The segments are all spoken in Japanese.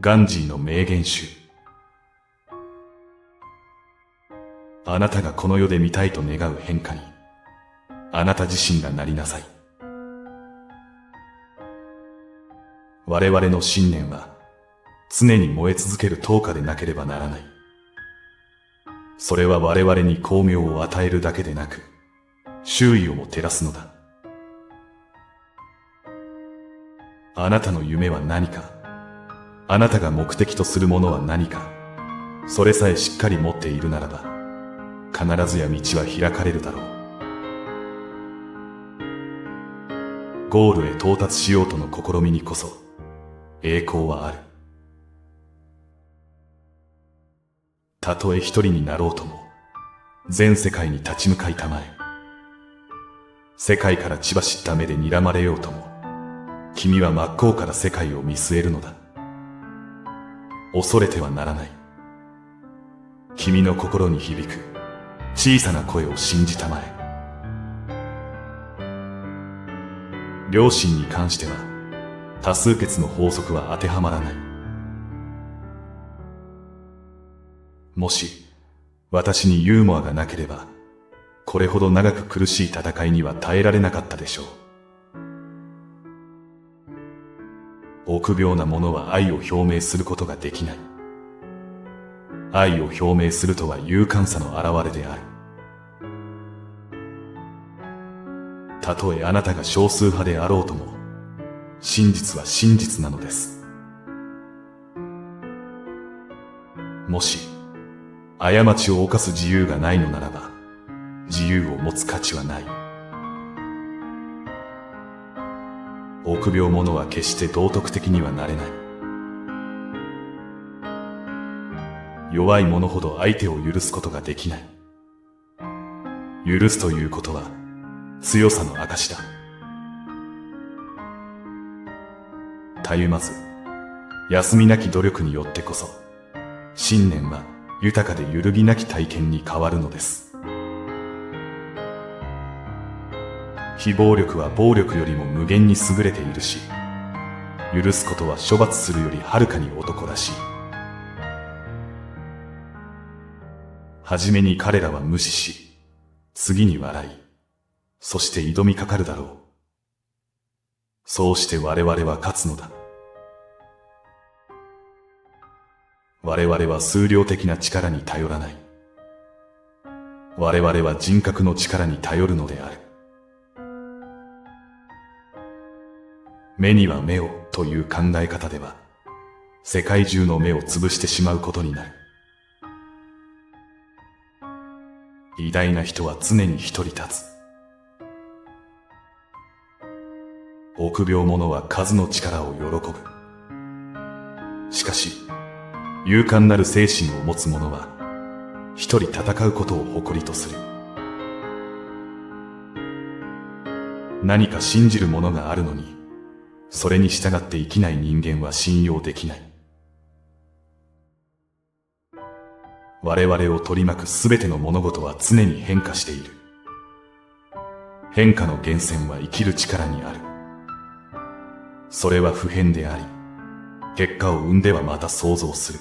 ガンジーの名言集。あなたがこの世で見たいと願う変化に、あなた自身がなりなさい。我々の信念は、常に燃え続ける灯火でなければならない。それは我々に光明を与えるだけでなく、周囲をも照らすのだ。あなたの夢は何か、あなたが目的とするものは何か、それさえしっかり持っているならば、必ずや道は開かれるだろう。ゴールへ到達しようとの試みにこそ、栄光はある。たとえ一人になろうとも、全世界に立ち向かいたまえ。世界から血走った目で睨まれようとも、君は真っ向から世界を見据えるのだ。恐れてはならない。君の心に響く小さな声を信じたまえ。良心に関しては、多数決の法則は当てはまらない。もし、私にユーモアがなければ、これほど長く苦しい戦いには耐えられなかったでしょう。臆病な者は愛を表明することができない。愛を表明するとは勇敢さの表れである。たとえあなたが少数派であろうとも、真実は真実なのです。もし、過ちを犯す自由がないのならば、自由を持つ価値はない。臆病者は決して道徳的にはなれない。弱い者ほど相手を許すことができない。許すということは強さの証だ。たゆまず、休みなき努力によってこそ、信念は豊かで揺るぎなき体験に変わるのです。非暴力は暴力よりも無限に優れているし、許すことは処罰するよりはるかに男らしい。はじめに彼らは無視し、次に笑い、そして挑みかかるだろう。そうして我々は勝つのだ。我々は数量的な力に頼らない。我々は人格の力に頼るのである。目には目をという考え方では、世界中の目を潰してしまうことになる。偉大な人は常に一人立つ。臆病者は数の力を喜ぶ。しかし、勇敢なる精神を持つ者は、一人戦うことを誇りとする。何か信じるものがあるのに、それに従って生きない人間は信用できない。我々を取り巻くすべての物事は常に変化している。変化の源泉は生きる力にある。それは不変であり、結果を生んではまた創造する。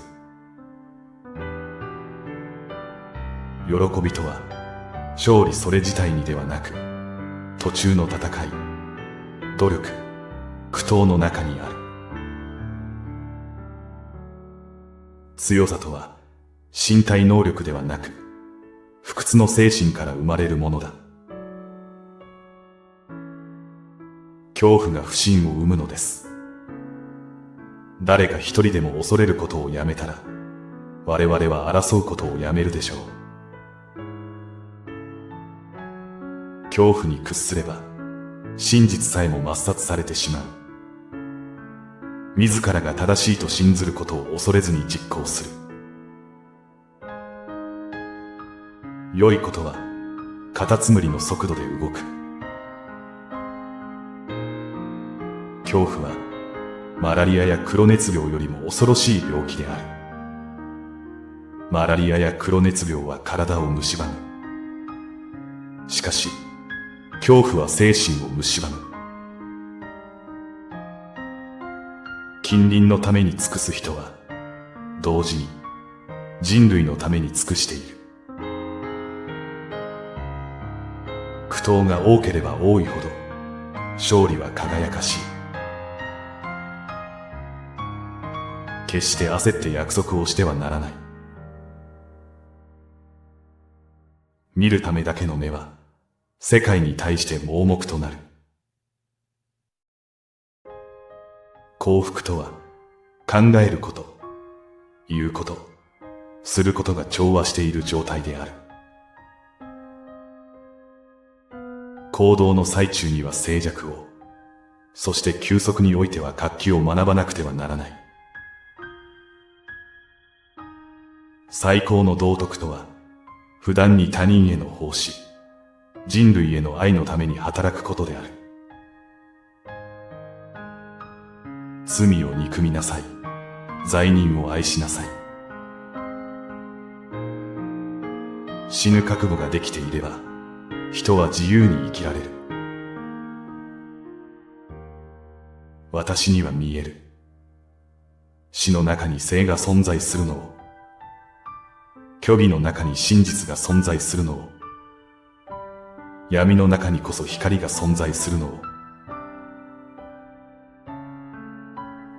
喜びとは、勝利それ自体にではなく、途中の戦い、努力、苦闘の中にある。強さとは、身体能力ではなく、不屈の精神から生まれるものだ。恐怖が不信を生むのです。誰か一人でも恐れることをやめたら、我々は争うことをやめるでしょう。恐怖に屈すれば、真実さえも抹殺されてしまう。自らが正しいと信ずることを恐れずに実行する。良いことは、カタツムリの速度で動く。恐怖は、マラリアや黒熱病よりも恐ろしい病気である。マラリアや黒熱病は体を蝕む。しかし、恐怖は精神を蝕む。近隣のために尽くす人は、同時に人類のために尽くしている。苦闘が多ければ多いほど、勝利は輝かしい。決して焦って約束をしてはならない。見るためだけの目は、世界に対して盲目となる。幸福とは、考えること、言うこと、することが調和している状態である。行動の最中には静寂を、そして休息においては活気を学ばなくてはならない。最高の道徳とは、普段に他人への奉仕、人類への愛のために働くことである。罪を憎みなさい。罪人を愛しなさい。死ぬ覚悟ができていれば、人は自由に生きられる。私には見える。死の中に生が存在するのを、虚偽の中に真実が存在するのを、闇の中にこそ光が存在するのを、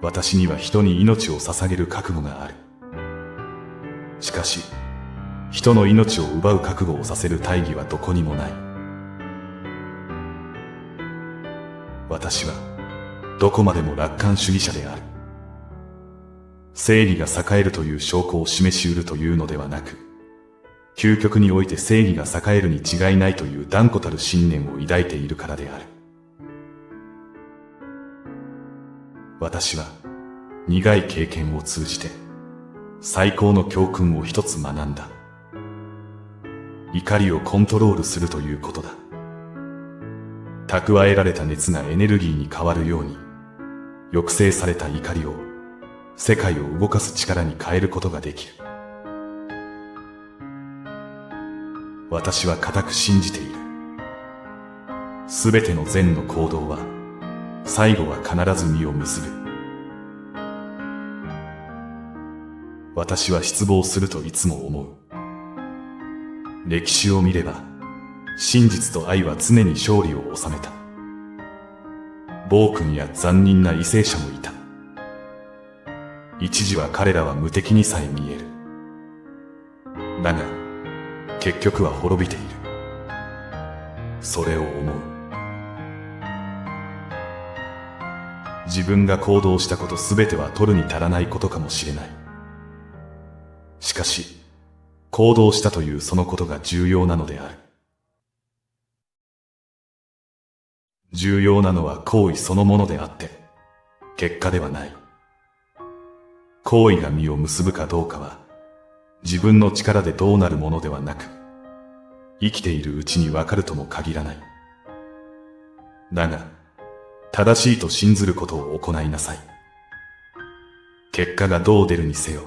私には人に命を捧げる覚悟がある。しかし、人の命を奪う覚悟をさせる大義はどこにもない。私は、どこまでも楽観主義者である。正義が栄えるという証拠を示し得るというのではなく、究極において正義が栄えるに違いないという断固たる信念を抱いているからである。私は、苦い経験を通じて、最高の教訓を一つ学んだ。怒りをコントロールするということだ。蓄えられた熱がエネルギーに変わるように、抑制された怒りを、世界を動かす力に変えることができる。私は固く信じている。すべての善の行動は、最後は必ず実を結ぶ。私は失望するといつも思う。歴史を見れば、真実と愛は常に勝利を収めた。暴君や残忍な為政者もいた。一時は彼らは無敵にさえ見える。だが、結局は滅びている。それを思う。自分が行動したことすべては取るに足らないことかもしれない。しかし、行動したというそのことが重要なのである。重要なのは行為そのものであって、結果ではない。行為が実を結ぶかどうかは、自分の力でどうなるものではなく、生きているうちにわかるとも限らない。だが、正しいと信ずることを行いなさい。結果がどう出るにせよ、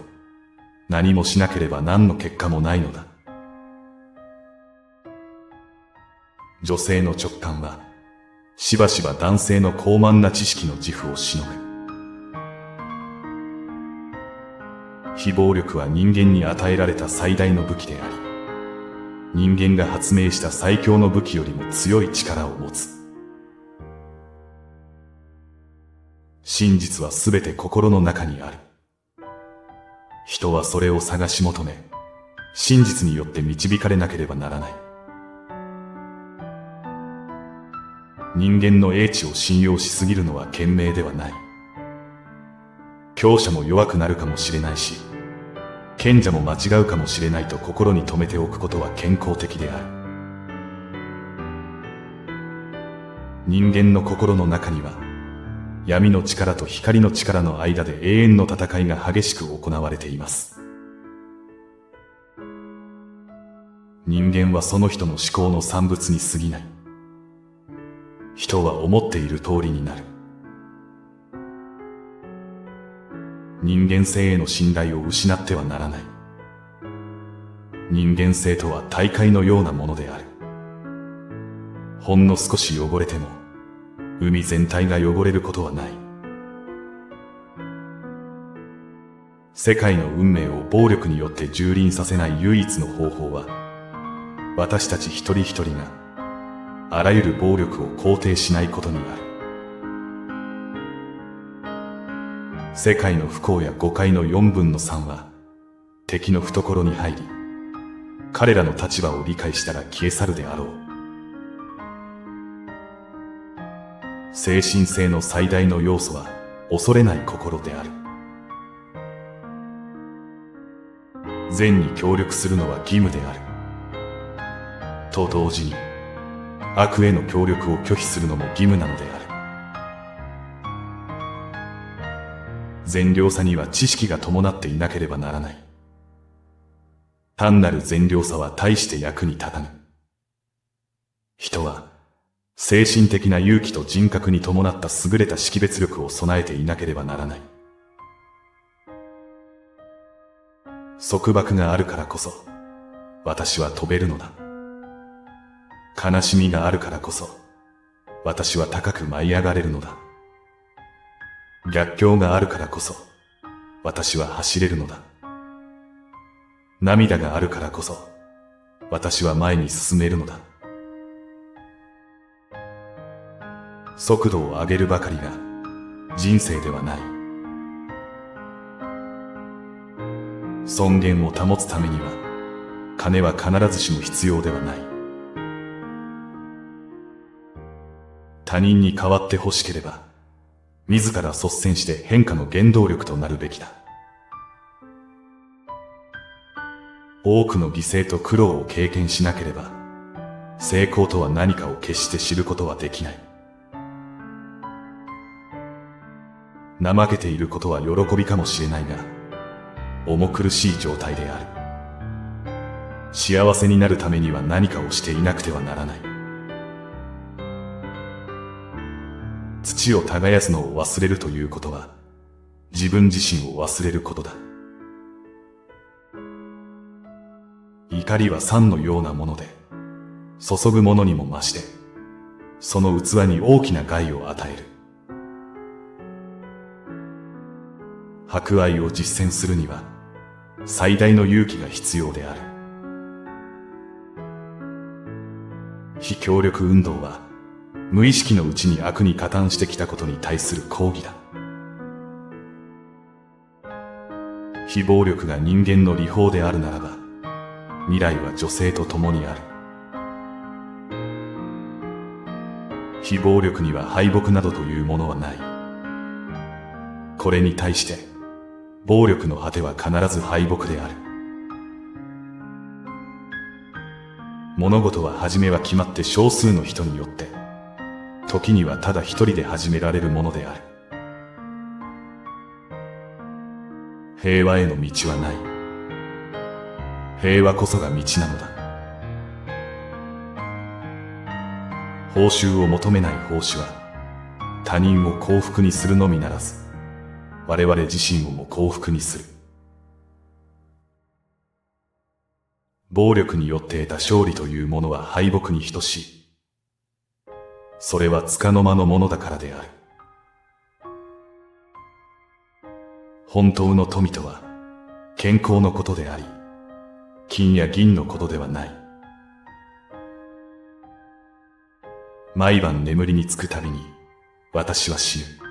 何もしなければ何の結果もないのだ。女性の直感は、しばしば男性の高慢な知識の自負をしのぐ。非暴力は人間に与えられた最大の武器であり、人間が発明した最強の武器よりも強い力を持つ。真実はすべて心の中にある。人はそれを探し求め、真実によって導かれなければならない。人間の英知を信用しすぎるのは賢明ではない。強者も弱くなるかもしれないし、賢者も間違うかもしれないと心に留めておくことは健康的である。人間の心の中には、闇の力と光の力の間で永遠の戦いが激しく行われています。人間はその人の思考の産物に過ぎない。人は思っている通りになる。人間性への信頼を失ってはならない。人間性とは大海のようなものである。ほんの少し汚れても、海全体が汚れることはない。世界の運命を暴力によって蹂躙させない唯一の方法は、私たち一人一人があらゆる暴力を肯定しないことにある。世界の不幸や誤解の4分の3は敵の懐に入り、彼らの立場を理解したら消え去るであろう。精神性の最大の要素は恐れない心である。善に協力するのは義務である。と同時に、悪への協力を拒否するのも義務なのである。善良さには知識が伴っていなければならない。単なる善良さは大して役に立たぬ。人は、精神的な勇気と人格に伴った優れた識別力を備えていなければならない。束縛があるからこそ、私は飛べるのだ。悲しみがあるからこそ、私は高く舞い上がれるのだ。逆境があるからこそ、私は走れるのだ。涙があるからこそ、私は前に進めるのだ。速度を上げるばかりが人生ではない。尊厳を保つためには、金は必ずしも必要ではない。他人に代わって欲しければ、自ら率先して変化の原動力となるべきだ。多くの犠牲と苦労を経験しなければ、成功とは何かを決して知ることはできない。怠けていることは喜びかもしれないが、重苦しい状態である。幸せになるためには何かをしていなくてはならない。土を耕すのを忘れるということは、自分自身を忘れることだ。怒りは酸のようなもので、注ぐものにも増して、その器に大きな害を与える。博愛を実践するには、最大の勇気が必要である。非協力運動は、無意識のうちに悪に加担してきたことに対する抗議だ。非暴力が人間の理法であるならば、未来は女性と共にある。非暴力には敗北などというものはない。これに対して、暴力の果ては必ず敗北である。物事は初めは決まって少数の人によって、時にはただ一人で始められるものである。平和への道はない。平和こそが道なのだ。報酬を求めない奉仕は、他人を幸福にするのみならず、我々自身をも幸福にする。暴力によって得た勝利というものは敗北に等しい。それは束の間のものだからである。本当の富とは、健康のことであり、金や銀のことではない。毎晩眠りにつくたびに、私は死ぬ。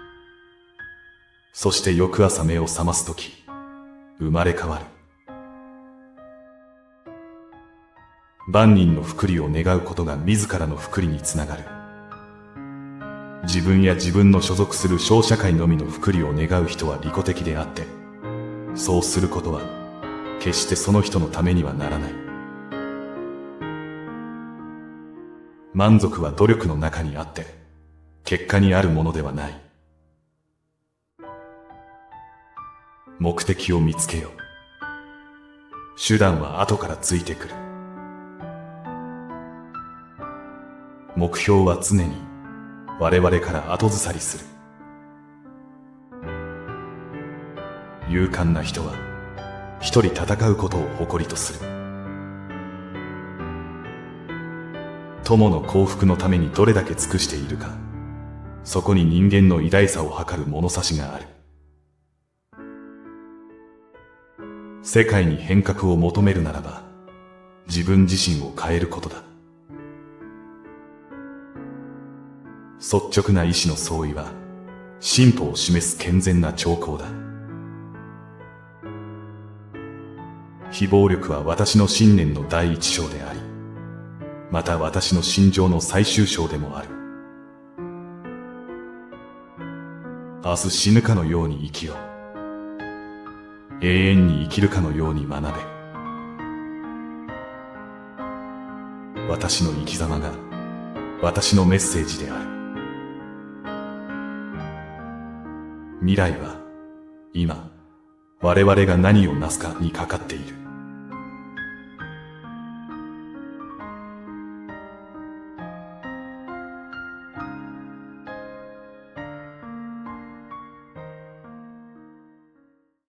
そして翌朝目を覚ますとき、生まれ変わる。万人の福利を願うことが自らの福利につながる。自分や自分の所属する小社会のみの福利を願う人は利己的であって、そうすることは決してその人のためにはならない。満足は努力の中にあって、結果にあるものではない。目的を見つけよ。手段は後からついてくる。目標は常に我々から後ずさりする。勇敢な人は一人戦うことを誇りとする。友の幸福のためにどれだけ尽くしているか、そこに人間の偉大さを測る物差しがある。世界に変革を求めるならば、自分自身を変えることだ。率直な意志の相違は、進歩を示す健全な兆候だ。非暴力は私の信念の第一章であり、また私の心情の最終章でもある。明日死ぬかのように生きよう。永遠に生きるかのように学べ。私の生き様が私のメッセージである。未来は今我々が何をなすかにかかっている。